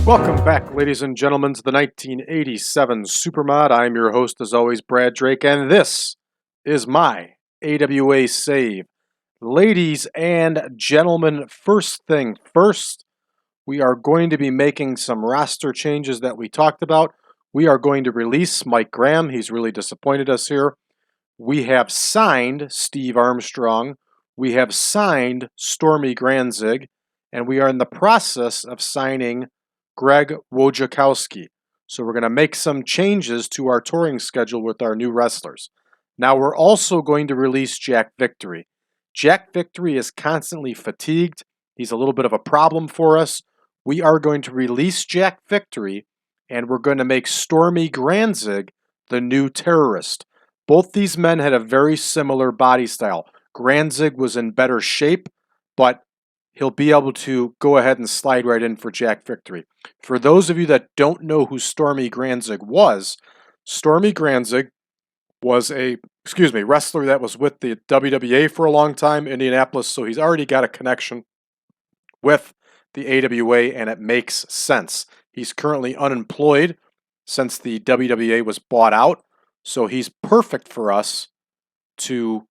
Welcome back, ladies and gentlemen, to the 1987 Supermod. I'm your host, as always, Brad Drake, and this is my AWA save. Ladies and gentlemen, first thing first, we are going to be making some roster changes that we talked about. We are going to release Mike Graham. He's really disappointed us here. We have signed Steve Armstrong. We have signed Stormy Granzig, and we are in the process of signing Greg Wojciechowski. So we're going to make some changes to our touring schedule with our new wrestlers. Now we're also going to release Jack Victory. Jack Victory is constantly fatigued. He's a little bit of a problem for us. We are going to release Jack Victory, and we're going to make Stormy Granzig the new terrorist. Both these men had a very similar body style. Granzig was in better shape, but he'll be able to go ahead and slide right in for Jack Victory. For those of you that don't know who Stormy Granzig was a wrestler that was with the WWA for a long time, Indianapolis, so he's already got a connection with the AWA, and it makes sense. He's currently unemployed since the WWA was bought out, so he's perfect for us to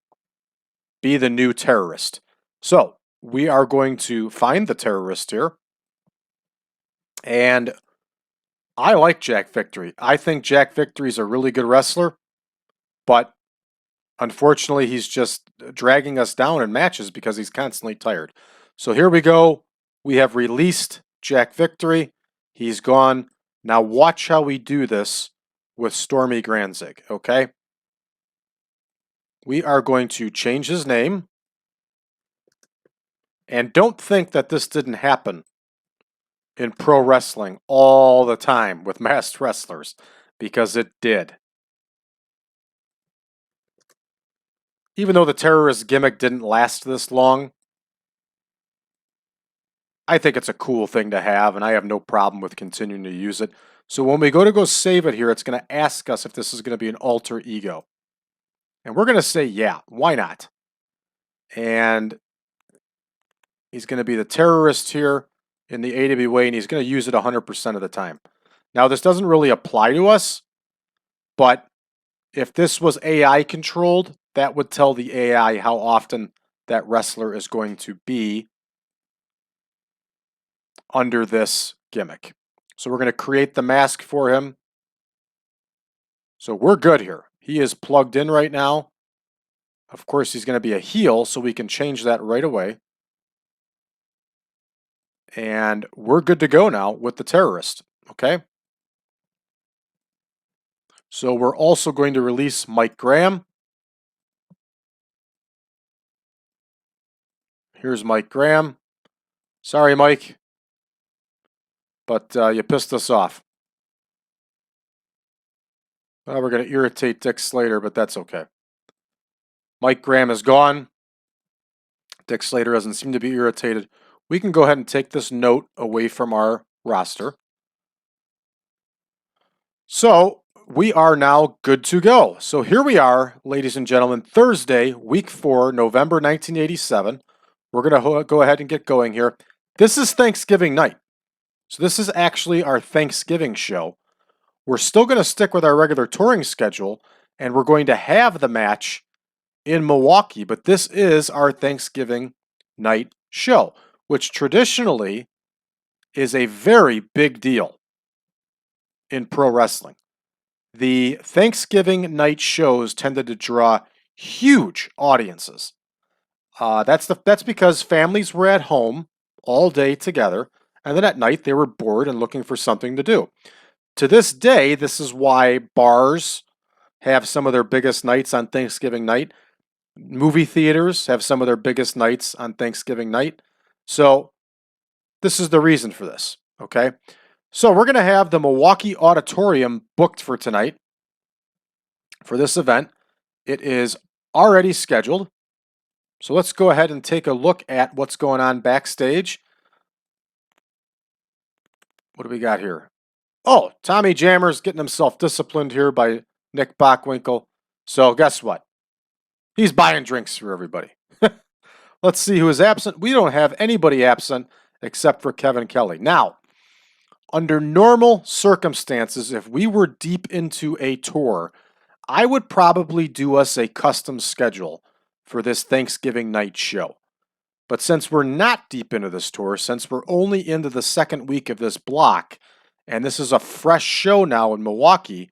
be the new terrorist. So, we are going to find the terrorist here. And I like Jack Victory. I think Jack Victory is a really good wrestler, but unfortunately, he's just dragging us down in matches because he's constantly tired. So here we go. We have released Jack Victory. He's gone. Now watch how we do this with Stormy Granzig, okay? We are going to change his name. And don't think that this didn't happen in pro wrestling all the time with masked wrestlers, because it did. Even though the terrorist gimmick didn't last this long, I think it's a cool thing to have, and I have no problem with continuing to use it. So when we go save it here, it's going to ask us if this is going to be an alter ego. And we're going to say, yeah, why not? And he's going to be the terrorist here in the AWA, and he's going to use it 100% of the time. Now, this doesn't really apply to us, but if this was AI controlled, that would tell the AI how often that wrestler is going to be under this gimmick. So we're going to create the mask for him. So we're good here. He is plugged in right now. Of course, he's going to be a heel, so we can change that right away. And we're good to go now with the terrorist, okay? So we're also going to release Mike Graham. Here's Mike Graham. Sorry, Mike, but you pissed us off. Well, we're going to irritate Dick Slater, but that's okay. Mike Graham is gone. Dick Slater doesn't seem to be irritated. We can go ahead and take this note away from our roster. So we are now good to go. So here we are, ladies and gentlemen, Thursday, week 4, November 1987. We're going to go ahead and get going here. This is Thanksgiving night. So this is actually our Thanksgiving show. We're still going to stick with our regular touring schedule, and we're going to have the match in Milwaukee, but this is our Thanksgiving night show, which traditionally is a very big deal in pro wrestling. The Thanksgiving night shows tended to draw huge audiences. That's because families were at home all day together, and then at night they were bored and looking for something to do. To this day, this is why bars have some of their biggest nights on Thanksgiving night. Movie theaters have some of their biggest nights on Thanksgiving night. So this is the reason for this, okay? So we're going to have the Milwaukee Auditorium booked for tonight for this event. It is already scheduled. So let's go ahead and take a look at what's going on backstage. What do we got here? Oh, Tommy Jammer's getting himself disciplined here by Nick Bockwinkel. So guess what? He's buying drinks for everybody. Let's see who is absent. We don't have anybody absent except for Kevin Kelly. Now, Under normal circumstances, if we were deep into a tour, I would probably do us a custom schedule for this Thanksgiving night show. But since we're not deep into this tour, since we're only into the second week of this block, and this is a fresh show now in Milwaukee,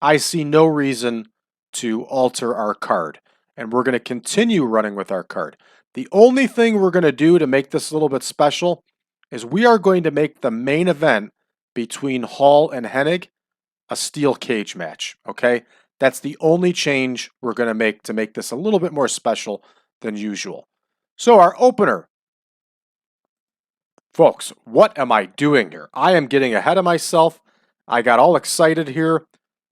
I see no reason to alter our card. And we're going to continue running with our card. The only thing we're going to do to make this a little bit special is we are going to make the main event between Hall and Hennig a steel cage match, okay? That's the only change we're going to make this a little bit more special than usual. So our opener, folks, what am I doing here? I am getting ahead of myself. I got all excited here.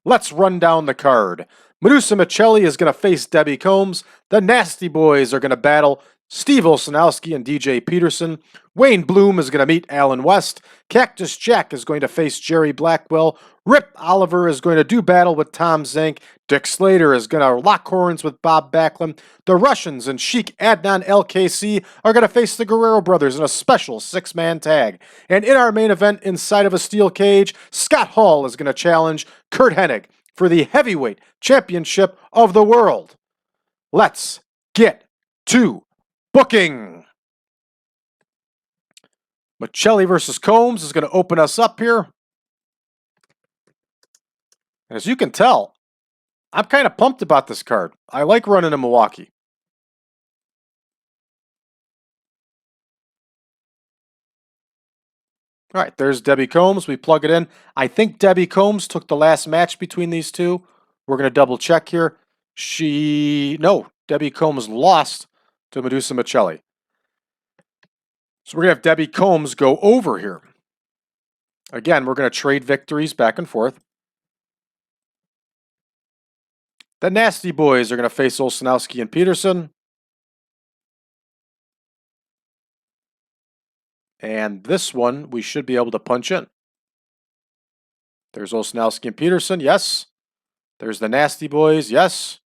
Let's run down the card. Madusa Micelli is going to face Debbie Combs. The Nasty Boys are going to battle Steve Olsonoski and DJ Peterson. Wayne Bloom is going to meet Alan West. Cactus Jack is going to face Jerry Blackwell. Rip Oliver is going to do battle with Tom Zenk. Dick Slater is going to lock horns with Bob Backlund. The Russians and Sheik Adnan al-Kaissey are going to face the Guerrero Brothers in a special six-man tag. And in our main event, inside of a steel cage, Scott Hall is going to challenge Curt Hennig for the heavyweight championship of the world. Let's get to booking. Micelli versus Combs is going to open us up here. As you can tell, I'm kind of pumped about this card. I like running in Milwaukee. All right, there's Debbie Combs. We plug it in. I think Debbie Combs took the last match between these two. We're going to double check here. No, Debbie Combs lost to Madusa Micelli. So we're going to have Debbie Combs go over here. Again, we're going to trade victories back and forth. The Nasty Boys are going to face Olsonoski and Peterson. And this one, we should be able to punch in. There's Olsonoski and Peterson, yes. There's the Nasty Boys, yes.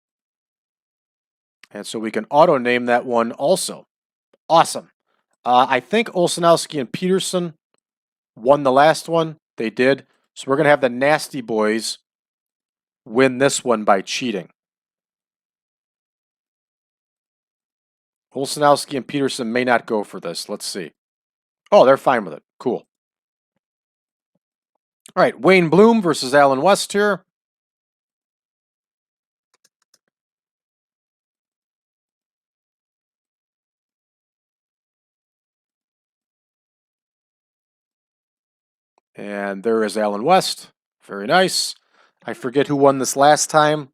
And so we can auto-name that one also. Awesome. I think Olsonoski and Peterson won the last one. They did. So we're going to have the Nasty Boys win this one by cheating. Olsonoski and Peterson may not go for this. Let's see. Oh, they're fine with it. Cool. All right, Wayne Bloom versus Alan West here. And there is Alan West. Very nice. I forget who won this last time.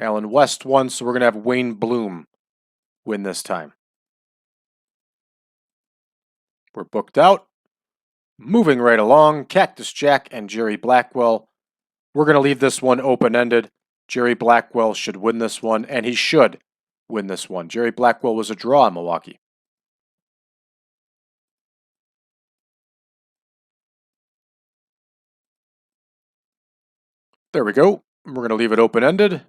Alan West won, so we're going to have Wayne Bloom win this time. We're booked out. Moving right along, Cactus Jack and Jerry Blackwell. We're going to leave this one open-ended. Jerry Blackwell should win this one, and he should win this one. Jerry Blackwell was a draw in Milwaukee. There we go. We're going to leave it open-ended.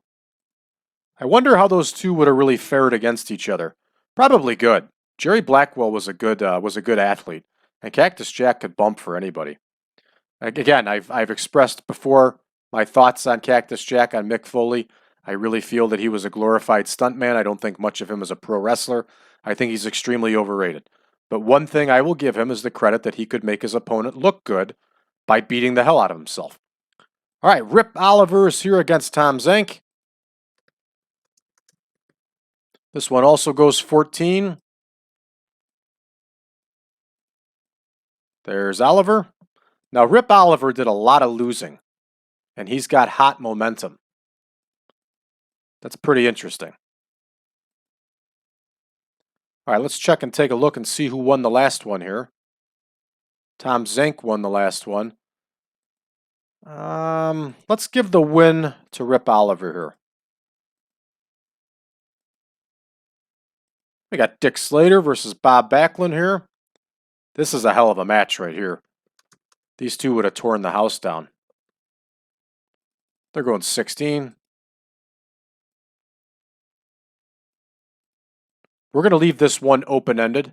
I wonder how those two would have really fared against each other. Probably good. Jerry Blackwell was a good athlete, and Cactus Jack could bump for anybody. Again, I've expressed before my thoughts on Cactus Jack, on Mick Foley. I really feel that he was a glorified stuntman. I don't think much of him as a pro wrestler. I think he's extremely overrated. But one thing I will give him is the credit that he could make his opponent look good by beating the hell out of himself. All right, Rip Oliver is here against Tom Zenk. This one also goes 14. There's Oliver. Now, Rip Oliver did a lot of losing, and he's got hot momentum. That's pretty interesting. All right, let's check and take a look and see who won the last one here. Tom Zenk won the last one. Let's give the win to Rip Oliver here. We got Dick Slater versus Bob Backlund here. This is a hell of a match right here. These two would have torn the house down. They're going 16. We're going to leave this one open-ended.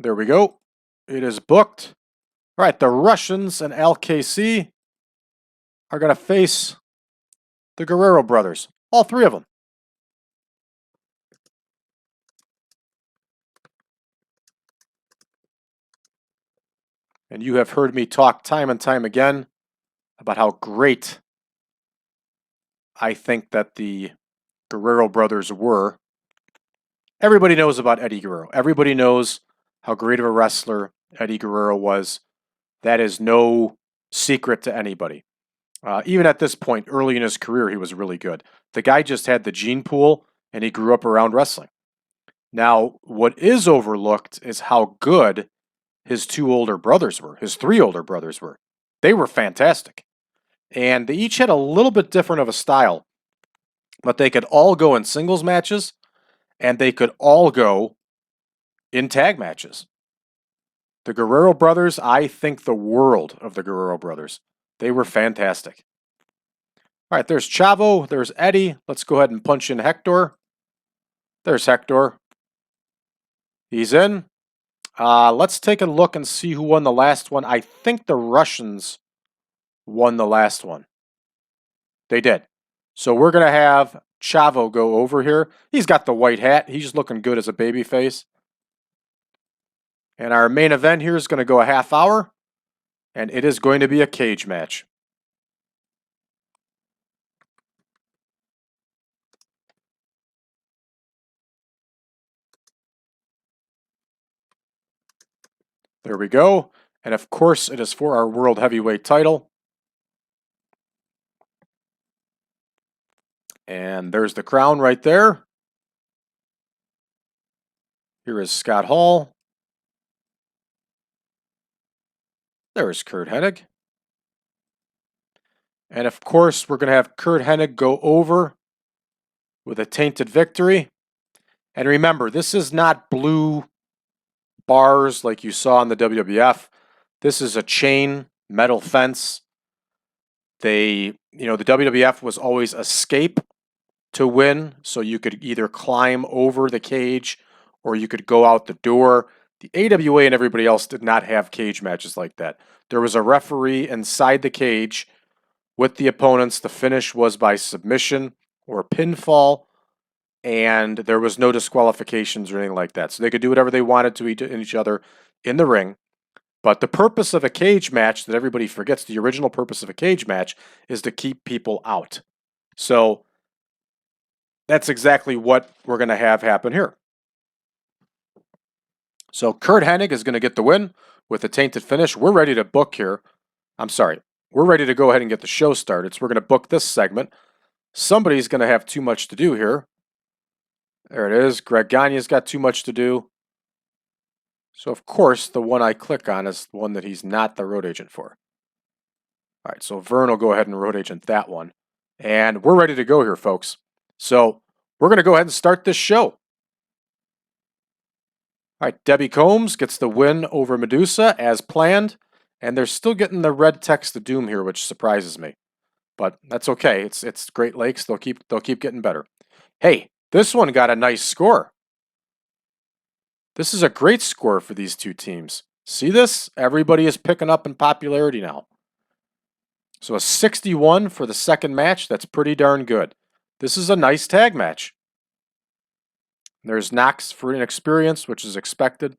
There we go. It is booked. All right, the Russians and al-Kaissey are going to face the Guerrero Brothers. All three of them. And you have heard me talk time and time again about how great I think that the Guerrero Brothers were. Everybody knows about Eddie Guerrero. Everybody knows how great of a wrestler Eddie Guerrero was. That is no secret to anybody. Even at this point, early in his career, he was really good. The guy just had the gene pool, and he grew up around wrestling. Now, what is overlooked is how good his two older brothers were, his three older brothers were. They were fantastic. And they each had a little bit different of a style, but they could all go in singles matches, and they could all go in tag matches. The Guerrero Brothers, I think the world of the Guerrero Brothers. They were fantastic. All right, there's Chavo, there's Eddie. Let's go ahead and punch in Hector. There's Hector. He's in. Let's take a look and see who won the last one. I think the Russians won the last one. They did. So we're going to have Chavo go over here. He's got the white hat. He's looking good as a babyface. And our main event here is going to go a half hour. And it is going to be a cage match. There we go. And of course, it is for our World Heavyweight title. And there's the crown right there. Here is Scott Hall. There's Curt Hennig. And of course, we're going to have Curt Hennig go over with a tainted victory. And remember, this is not blue bars like you saw in the WWF. This is a chain metal fence. The WWF was always escape to win, so you could either climb over the cage or you could go out the door. The AWA and everybody else did not have cage matches like that. There was a referee inside the cage with the opponents. The finish was by submission or pinfall, and there was no disqualifications or anything like that. So they could do whatever they wanted to each other in the ring. But the purpose of a cage match that everybody forgets, the original purpose of a cage match is to keep people out. So that's exactly what we're going to have happen here. So Curt Hennig is going to get the win with a tainted finish. We're ready to book here. I'm sorry. We're ready to go ahead and get the show started. So we're going to book this segment. Somebody's going to have too much to do here. There it is. Greg Gagne's got too much to do. So, of course, the one I click on is the one that he's not the road agent for. All right, so Vern will go ahead and road agent that one. And we're ready to go here, folks. So we're going to go ahead and start this show. All right, Debbie Combs gets the win over Madusa as planned. And they're still getting the red text of doom here, which surprises me. But that's okay. It's Great Lakes. They'll keep getting better. Hey, this one got a nice score. This is a great score for these two teams. See this? Everybody is picking up in popularity now. So a 61 for the second match. That's pretty darn good. This is a nice tag match. There's knocks for inexperience, which is expected.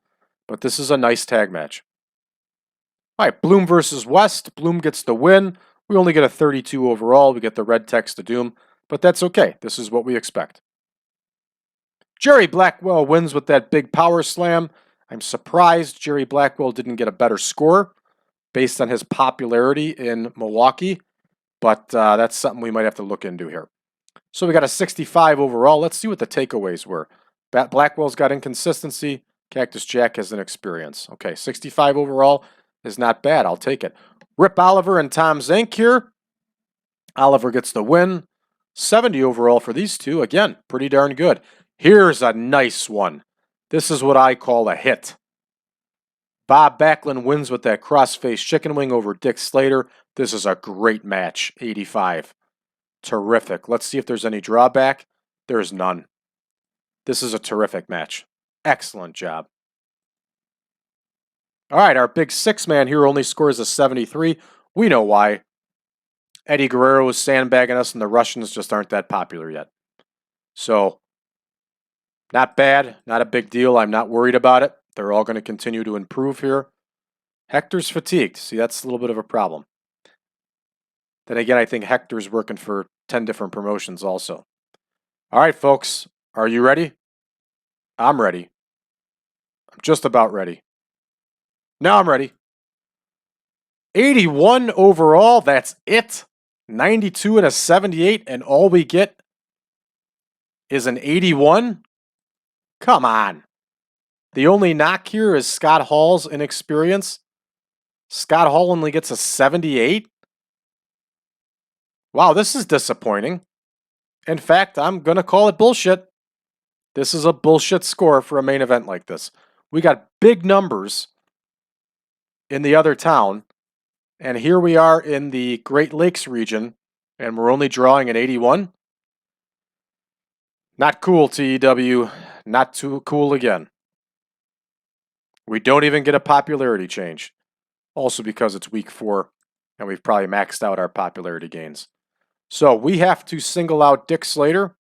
But this is a nice tag match. All right, Bloom versus West. Bloom gets the win. We only get a 32 overall. We get the red text of doom. But that's okay. This is what we expect. Jerry Blackwell wins with that big power slam. I'm surprised Jerry Blackwell didn't get a better score based on his popularity in Milwaukee, but that's something we might have to look into here. So we got a 65 overall. Let's see what the takeaways were. Blackwell's got inconsistency. Cactus Jack has an experience. Okay, 65 overall is not bad. I'll take it. Rip Oliver and Tom Zenk here. Oliver gets the win. 70 overall for these two. Again, pretty darn good. Here's a nice one. This is what I call a hit. Bob Backlund wins with that cross-face chicken wing over Dick Slater. This is a great match, 85. Terrific. Let's see if there's any drawback. There's none. This is a terrific match. Excellent job. All right, our big six-man here only scores a 73. We know why. Eddie Guerrero is sandbagging us, and the Russians just aren't that popular yet. So, not bad, not a big deal. I'm not worried about it. They're all going to continue to improve here. Hector's fatigued. See, that's a little bit of a problem. Then again, I think Hector's working for 10 different promotions also. All right, folks, are you ready? I'm ready. I'm just about ready. Now I'm ready. 81 overall, that's it. 92 and a 78, and all we get is an 81? Come on. The only knock here is Scott Hall's inexperience. Scott Hall only gets a 78? Wow, this is disappointing. In fact, I'm going to call it bullshit. This is a bullshit score for a main event like this. We got big numbers in the other town, and here we are in the Great Lakes region, and we're only drawing an 81? Not cool, TEW. Not too cool again. We don't even get a popularity change. Also because it's week 4, and we've probably maxed out our popularity gains. So we have to single out Dick Slater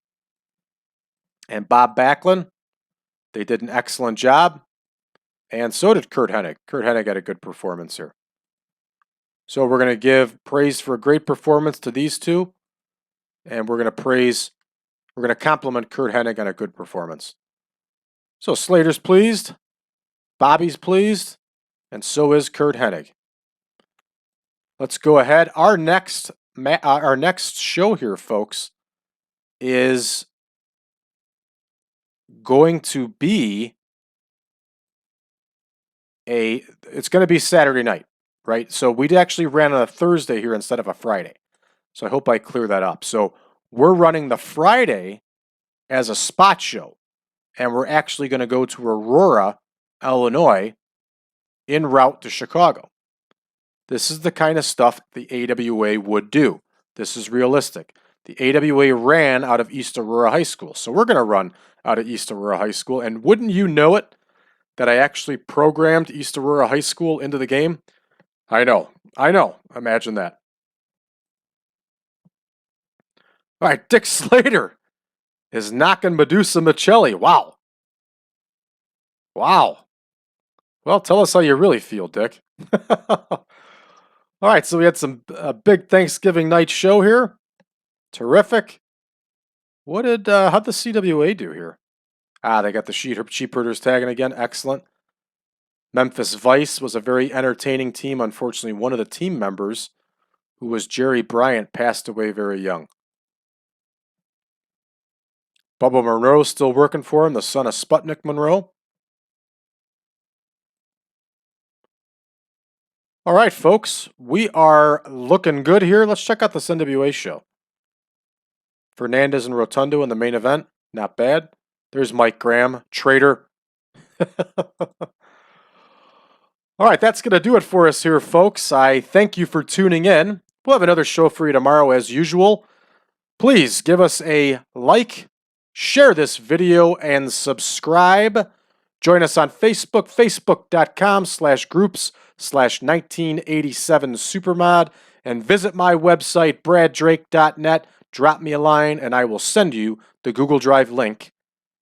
and Bob Backlund. They did an excellent job. And so did Curt Hennig. Curt Hennig had a good performance here. So we're going to give praise for a great performance to these two. And we're going to compliment Curt Hennig on a good performance. So Slater's pleased. Bobby's pleased. And so is Curt Hennig. Let's go ahead. Our next show here, folks, is going to be it's going to be Saturday night, right? So we actually ran on a Thursday here instead of a Friday. So I hope I clear that up. So we're running the Friday as a spot show, and we're actually going to go to Aurora, Illinois, en route to Chicago. This is the kind of stuff the AWA would do. This is realistic. The AWA ran out of East Aurora High School, so we're going to run out of East Aurora High School. And wouldn't you know it, that I actually programmed East Aurora High School into the game? I know. Imagine that. All right, Dick Slater is knocking Madusa Micelli. Wow. Well, tell us how you really feel, Dick. All right, so we had a big Thanksgiving night show here. Terrific. How'd the CWA do here? They got the Sheep Herders tagging again. Excellent. Memphis Vice was a very entertaining team. Unfortunately, one of the team members, who was Jerry Bryant, passed away very young. Bubba Monroe still working for him, the son of Sputnik Monroe. All right, folks, we are looking good here. Let's check out this NWA show. Fernandez and Rotundo in the main event. Not bad. There's Mike Graham, traitor. All right, that's going to do it for us here, folks. I thank you for tuning in. We'll have another show for you tomorrow as usual. Please give us a like, share this video, and subscribe. Join us on Facebook, facebook.com/groups/1987supermod, and visit my website, braddrake.net. Drop me a line, and I will send you the Google Drive link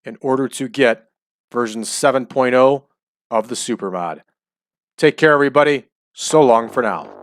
in order to get version 7.0 of the Supermod. Take care, everybody. So long for now.